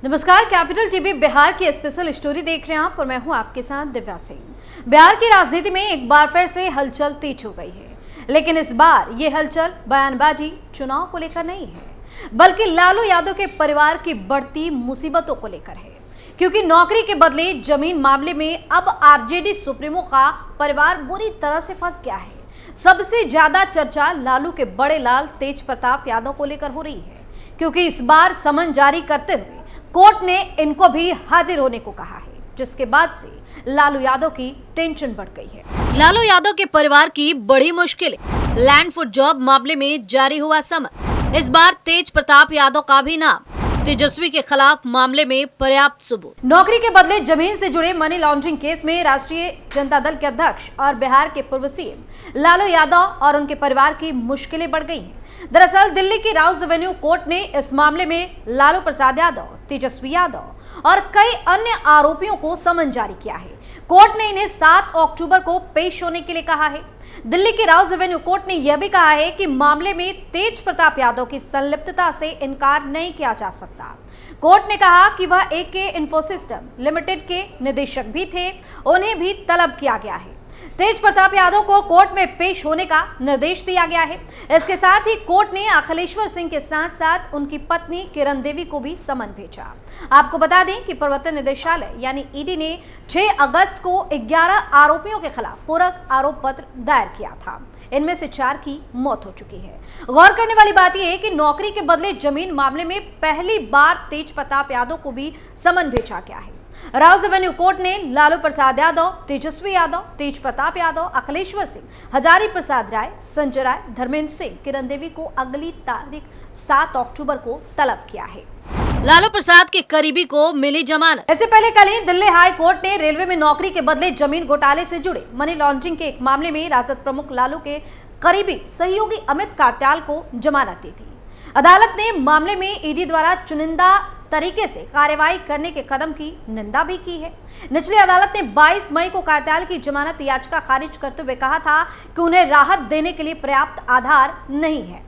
नमस्कार, capital TV Bihar की special story देख रहे हैं आप और मैं हूं आपके साथ दिव्या सिंह। बिहार की राजनीति में एक बार फिर से हलचल तेज हो गई है, लेकिन इस बार ये हलचल बयानबाजी चुनाव को लेकर नहीं है, बल्कि लालू यादव के परिवार की बढ़ती मुसीबतों को लेकर है। क्योंकि नौकरी के बदले जमीन मामले में अब आरजेडी सुप्रीमो का परिवार बुरी तरह से फंस गया है। सबसे ज्यादा चर्चा लालू के बड़े लाल तेज प्रताप यादव को लेकर हो रही है, क्योंकि इस बार समन जारी करते हुए कोर्ट ने इनको भी हाजिर होने को कहा है, जिसके बाद से लालू यादव की टेंशन बढ़ गई है। लालू यादव के परिवार की बड़ी मुश्किलें, लैंड फॉर जॉब मामले में जारी हुआ समन। इस बार तेज प्रताप यादव का भी नाम, तेजस्वी के खिलाफ मामले में पर्याप्त सबूत। नौकरी के बदले जमीन से जुड़े मनी लॉन्ड्रिंग केस में राष्ट्रीय जनता दल के अध्यक्ष और बिहार के पूर्व सीएम लालू यादव और उनके परिवार की मुश्किलें बढ़ गई हैं। दरअसल दिल्ली की राउज एवेन्यू कोर्ट ने इस मामले में लालू प्रसाद यादव, तेजस्वी यादव और कई अन्य आरोपियों को समन जारी किया है। कोर्ट ने इन्हें 7 अक्टूबर को पेश होने के लिए कहा है। दिल्ली की राउज एवेन्यू कोर्ट ने यह भी कहा है कि मामले में तेज प्रताप यादव की संलिप्तता से इनकार नहीं किया जा सकता। कोर्ट ने कहा कि वह एके इन्फोसिस्टम लिमिटेड के निदेशक भी थे, उन्हें भी तलब किया गया है। तेज प्रताप यादव को कोर्ट में पेश होने का निर्देश दिया गया है। इसके साथ ही कोर्ट ने अखिलेश्वर सिंह के साथ साथ उनकी पत्नी किरण देवी को भी समन भेजा। आपको बता दें कि प्रवर्तन निदेशालय यानी ईडी ने 6 अगस्त को 11 आरोपियों के खिलाफ पूरक आरोप पत्र दायर किया था। इनमें से 4 की मौत हो चुकी है। गौर करने वाली बात यह है कि नौकरी के बदले जमीन मामले में पहली बार तेज प्रताप यादव को भी समन भेजा गया है। राउज एवेन्यू कोर्ट ने लालू प्रसाद यादव, तेजस्वी यादव, तेज प्रताप यादव, अखिलेश्वर सिंह, हजारी प्रसाद राय, संजय राय, धर्मेंद्र सिंह, किरण देवी को अगली तारीख 7 अक्टूबर को तलब किया है। लालू प्रसाद के करीबी को मिली जमानत। इससे पहले कल ही दिल्ली हाई कोर्ट ने रेलवे में नौकरी के बदले जमीन घोटाले से जुड़े मनी लॉन्ड्रिंग के एक मामले में राजद प्रमुख लालू के करीबी सहयोगी अमित कात्याल को जमानत दी थी। अदालत ने मामले में ईडी द्वारा चुनिंदा तरीके से कार्रवाई करने के कदम की निंदा भी की है। निचली अदालत ने 22 मई को कात्याल की जमानत याचिका खारिज करते हुए कहा था कि उन्हें राहत देने के लिए पर्याप्त आधार नहीं है।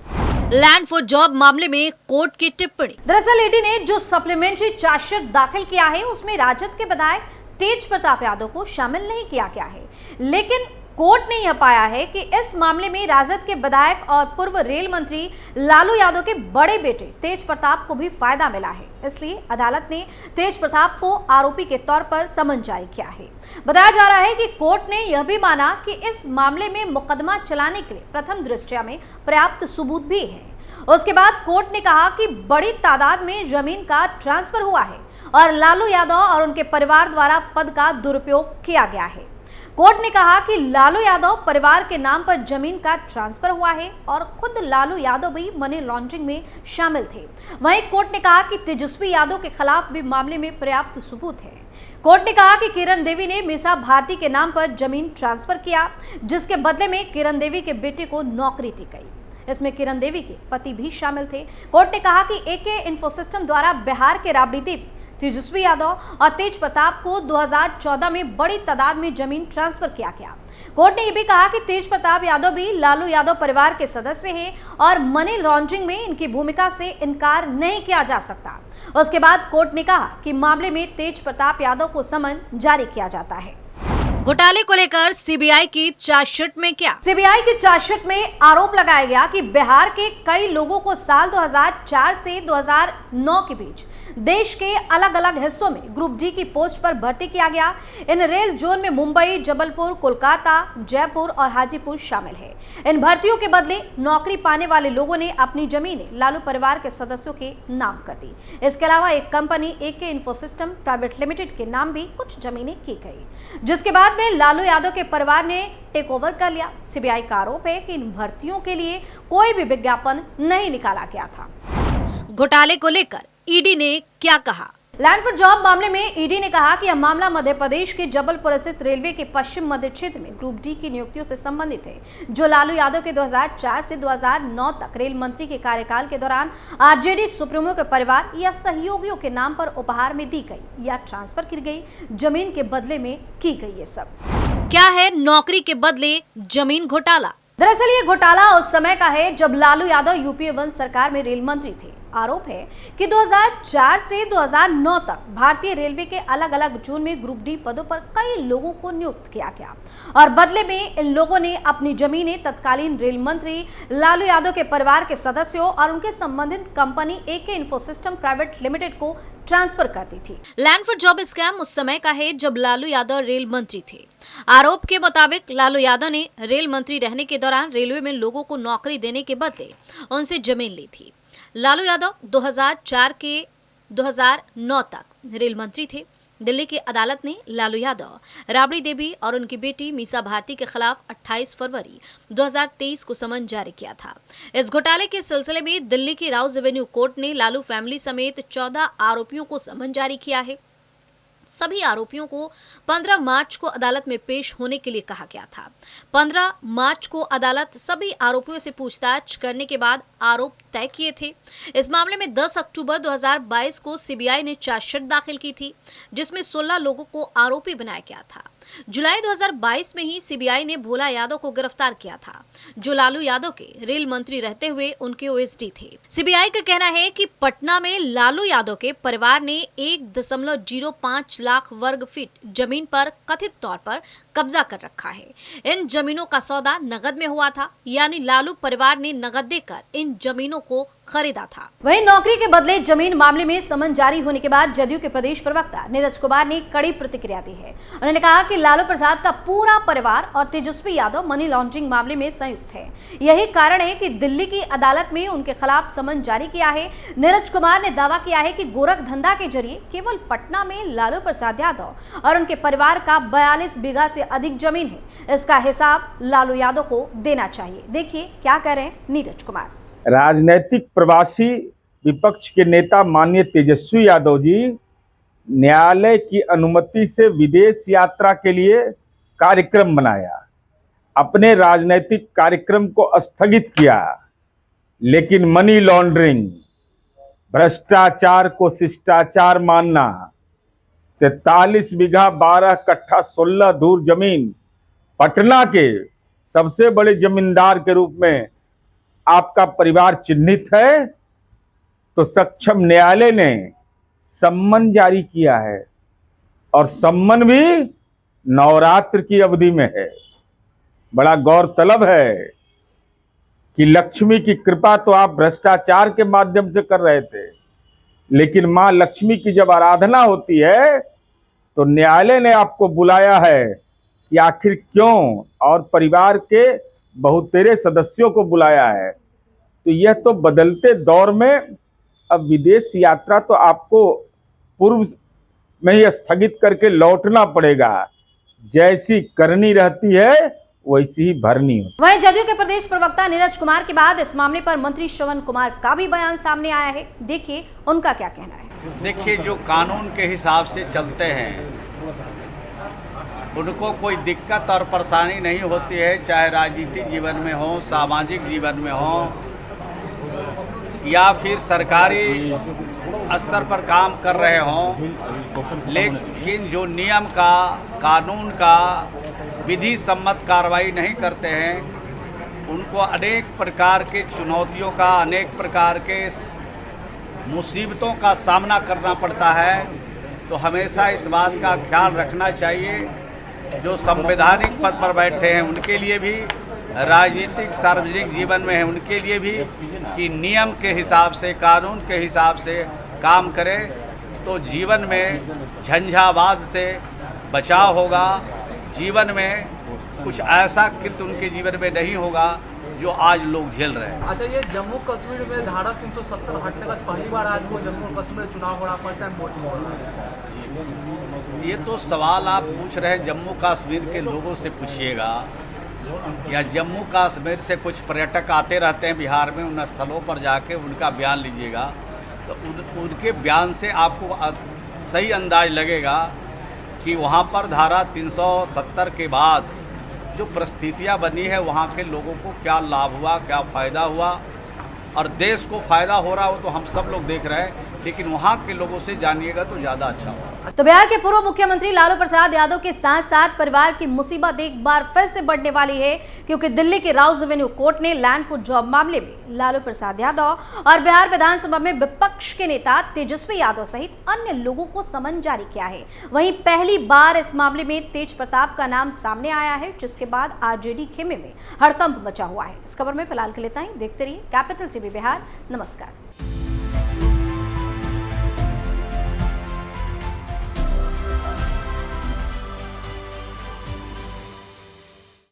लैंड फॉर जॉब मामले में कोर्ट की टिप्पणी। दरअसल ईडी ने जो सप्लीमेंट्री चार्जशीट दाखिल किया है उसमें राजद के विधायक तेज प्रताप यादव को शामिल नहीं किया गया है, लेकिन कोर्ट ने यह पाया है कि इस मामले में राजद के विधायक और पूर्व रेल मंत्री लालू यादव के बड़े बेटे तेज प्रताप को भी फायदा मिला है। इसलिए अदालत ने तेज प्रताप को आरोपी के तौर पर समन जारी किया है। बताया जा रहा है कि कोर्ट ने यह भी माना कि इस मामले में मुकदमा चलाने के लिए प्रथम दृष्टया में पर्याप्त सबूत भी है। उसके बाद कोर्ट ने कहा कि बड़ी तादाद में जमीन का ट्रांसफर हुआ है और लालू यादव और उनके परिवार द्वारा पद का दुरुपयोग किया गया है। कोर्ट ने कहा कि लालू यादव परिवार के नाम पर जमीन का ट्रांसफर हुआ है और खुद लालू यादव भी मनी लॉन्ड्रिंग में शामिल थे। वहीं कोर्ट ने कहा कि तेजस्वी यादव के खिलाफ भी मामले में पर्याप्त सबूत है। कोर्ट ने कहा कि किरण देवी ने मीसा भारती के नाम पर जमीन ट्रांसफर किया, जिसके बदले में किरण देवी के बेटे को नौकरी दी गई। इसमें किरण देवी के पति भी शामिल थे। कोर्ट ने कहा कि एके इन्फोसिस्टम द्वारा बिहार के राबड़ी देवी, तेजस्वी यादव और तेज प्रताप को 2014 में बड़ी तादाद में जमीन ट्रांसफर किया गया। कोर्ट ने यह भी कहा कि तेज प्रताप यादव भी लालू यादव परिवार के सदस्य हैं और मनी लॉन्ड्रिंग में इनकी भूमिका से इनकार नहीं किया जा सकता। उसके बाद कोर्ट ने कहा कि मामले में तेज प्रताप यादव को समन जारी किया जाता है। घोटाले को लेकर सीबीआई की चार्जशीट में क्या? सीबीआई की चार्जशीट में आरोप लगाया गया कि बिहार के कई लोगों को साल 2004 से 2009 के बीच देश के अलग अलग हिस्सों में ग्रुप डी की पोस्ट पर भर्ती किया गया। इन रेल जोन में मुंबई, जबलपुर, कोलकाता, जयपुर और हाजीपुर शामिल है। इन भर्तियों के बदले नौकरी पाने वाले लोगों ने अपनी जमीनें लालू परिवार के सदस्यों के नाम कर दी। इसके अलावा एक कंपनी एके इन्फोसिस्टम प्राइवेट लिमिटेड के नाम भी कुछ जमीनें की गई, जिसके बाद में लालू यादव के परिवार ने टेक ओवर कर लिया। सीबीआई का आरोप है कि इन भर्तियों के लिए कोई भी विज्ञापन नहीं निकाला गया था। घोटाले को लेकर ईडी ने क्या कहा? लैंड फॉर जॉब मामले में ईडी ने कहा कि यह मामला मध्य प्रदेश के जबलपुर स्थित रेलवे के पश्चिम मध्य क्षेत्र में ग्रुप डी की नियुक्तियों से संबंधित है, जो लालू यादव के 2004 से 2009 तक रेल मंत्री के कार्यकाल के दौरान आरजेडी सुप्रीमो के परिवार या सहयोगियों के नाम पर उपहार में दी गई या ट्रांसफर की गई जमीन के बदले में की गई। ये सब क्या है नौकरी के बदले जमीन घोटाला? दरअसल ये घोटाला उस समय का है जब लालू यादव यूपीए 1 सरकार में रेल मंत्री थे। आरोप है कि 2004 से 2009 तक भारतीय रेलवे के अलग अलग जोन में ग्रुप डी पदों पर कई लोगों को नियुक्त किया गया और बदले में इन लोगों ने अपनी जमीनें तत्कालीन रेल मंत्री लालू यादव के परिवार के सदस्यों और उनके संबंधित कंपनी एके इन्फोसिस्टम प्राइवेट लिमिटेड को ट्रांसफर कर दी थी। लैंड फॉर जॉब स्कैम उस समय का है जब लालू यादव रेल मंत्री थे। आरोप के मुताबिक लालू यादव ने रेल मंत्री रहने के दौरान रेलवे में लोगों को नौकरी देने के बदले उनसे जमीन ली थी। लालू यादव 2004 के 2009 तक रेल मंत्री थे। दिल्ली की अदालत ने लालू यादव, राबड़ी देवी और उनकी बेटी मीसा भारती के खिलाफ 28 फरवरी 2023 को समन जारी किया था। इस घोटाले के सिलसिले में दिल्ली की राउज एवेन्यू कोर्ट ने लालू फैमिली समेत 14 आरोपियों को समन जारी किया है। सभी आरोपियों को 15 मार्च को अदालत में पेश होने के लिए कहा गया था। 15 मार्च को अदालत सभी आरोपियों से पूछताछ करने के बाद आरोप तय किए थे। इस मामले में 10 अक्टूबर 2022 को सीबीआई ने चार्जशीट दाखिल की थी, जिसमें 16 लोगों को आरोपी बनाया गया था। जुलाई 2022 में ही सीबीआई ने भोला यादव को गिरफ्तार किया था, जो लालू यादव के रेल मंत्री रहते हुए उनके ओएसडी थे। सीबीआई का कहना है कि पटना में लालू यादव के परिवार ने 1.05 लाख वर्ग फीट जमीन पर कथित तौर पर कब्जा कर रखा है। इन जमीनों का सौदा नगद में हुआ था, यानी लालू परिवार ने नगद देकर इन जमीनों को खरीदा था। वहीं नौकरी के बदले जमीन मामले में समन जारी होने के बाद जदयू के प्रदेश प्रवक्ता नीरज कुमार ने कड़ी प्रतिक्रिया दी है। उन्होंने कहा कि लालू प्रसाद का पूरा परिवार और तेजस्वी यादव मनी लॉन्ड्रिंग मामले में संयुक्त है। यही कारण है कि दिल्ली की अदालत में उनके खिलाफ समन जारी किया है। नीरज कुमार ने दावा किया है कि गोरख धंधा के जरिए केवल पटना में लालू प्रसाद यादव और उनके परिवार का 42 बीघा से अधिक जमीन है। इसका हिसाब लालू यादव को देना चाहिए। देखिए क्या कह रहे हैं नीरज कुमार। राजनैतिक प्रवासी विपक्ष के नेता माननीय तेजस्वी यादव जी न्यायालय की अनुमति से विदेश यात्रा के लिए कार्यक्रम बनाया, अपने राजनैतिक कार्यक्रम को स्थगित किया, लेकिन मनी लॉन्ड्रिंग, भ्रष्टाचार को शिष्टाचार मानना, 43 बीघा 12 कट्ठा 16 धूर जमीन पटना के सबसे बड़े जमींदार के रूप में आपका परिवार चिन्हित है, तो सक्षम न्यायालय ने सम्मन जारी किया है और सम्मन भी नवरात्र की अवधि में है। बड़ा गौरतलब है कि लक्ष्मी की कृपा तो आप भ्रष्टाचार के माध्यम से कर रहे थे, लेकिन मां लक्ष्मी की जब आराधना होती है तो न्यायालय ने आपको बुलाया है कि आखिर क्यों, और परिवार के बहुतेरे सदस्यों को बुलाया है। तो यह तो बदलते दौर में अब विदेश यात्रा तो आपको पूर्व में ही स्थगित करके लौटना पड़ेगा। जैसी करनी रहती है वैसी ही भरनी होती। वहीं जदयू के प्रदेश प्रवक्ता नीरज कुमार के बाद इस मामले पर मंत्री श्रवण कुमार का भी बयान सामने आया है। देखिए उनका क्या कहना है। देखिए, जो कानून के हिसाब से चलते हैं उनको कोई दिक्कत और परेशानी नहीं होती है, चाहे राजनीतिक जीवन में हो, सामाजिक जीवन में हो, या फिर सरकारी स्तर पर काम कर रहे हों। लेकिन जो नियम का, कानून का विधि सम्मत कार्रवाई नहीं करते हैं, उनको अनेक प्रकार के चुनौतियों का, अनेक प्रकार के मुसीबतों का सामना करना पड़ता है। तो हमेशा इस बात का ख्याल रखना चाहिए, जो संवैधानिक पद पर बैठे हैं उनके लिए भी, राजनीतिक सार्वजनिक जीवन में है उनके लिए भी, कि नियम के हिसाब से, कानून के हिसाब से काम करें, तो जीवन में झंझावात से बचाव होगा। जीवन में कुछ ऐसा कृत्य उनके जीवन में नहीं होगा जो आज लोग झेल रहे हैं। अच्छा, ये जम्मू कश्मीर में धारा 370 हटने का पहली बार आज वो जम्मू कश्मीर चुनाव हो रहा, फर्स्ट टाइम वोटिंग हो रहा है। ये तो सवाल आप पूछ रहे हैं जम्मू कश्मीर के लोगों से पूछिएगा, या जम्मू कश्मीर से कुछ पर्यटक आते रहते हैं बिहार में, उन स्थलों पर जाके उनका बयान लीजिएगा, तो उनके बयान से आपको सही अंदाज लगेगा कि वहाँ पर धारा 370 के बाद जो परिस्थितियाँ बनी है, वहाँ के लोगों को क्या लाभ हुआ, क्या फ़ायदा हुआ, और देश को फ़ायदा हो रहा हो तो हम सब लोग देख रहे हैं, लेकिन वहाँ के लोगों से जानिएगा तो ज़्यादा अच्छा होगा। तो बिहार के पूर्व मुख्यमंत्री लालू प्रसाद यादव के साथ साथ परिवार की मुसीबत एक बार फिर से बढ़ने वाली है, क्योंकि दिल्ली के राउस एवेन्यू कोर्ट ने लैंड फॉर जॉब मामले में लालू प्रसाद यादव और बिहार विधानसभा में विपक्ष के नेता तेजस्वी यादव सहित अन्य लोगों को समन जारी किया है। वहीं पहली बार इस मामले में तेज प्रताप का नाम सामने आया है, जिसके बाद आरजेडी खेमे में हड़कंप मचा हुआ है। इस खबर में फिलहाल के लिए इतना ही। देखते रहिए कैपिटल टीवी बिहार। नमस्कार।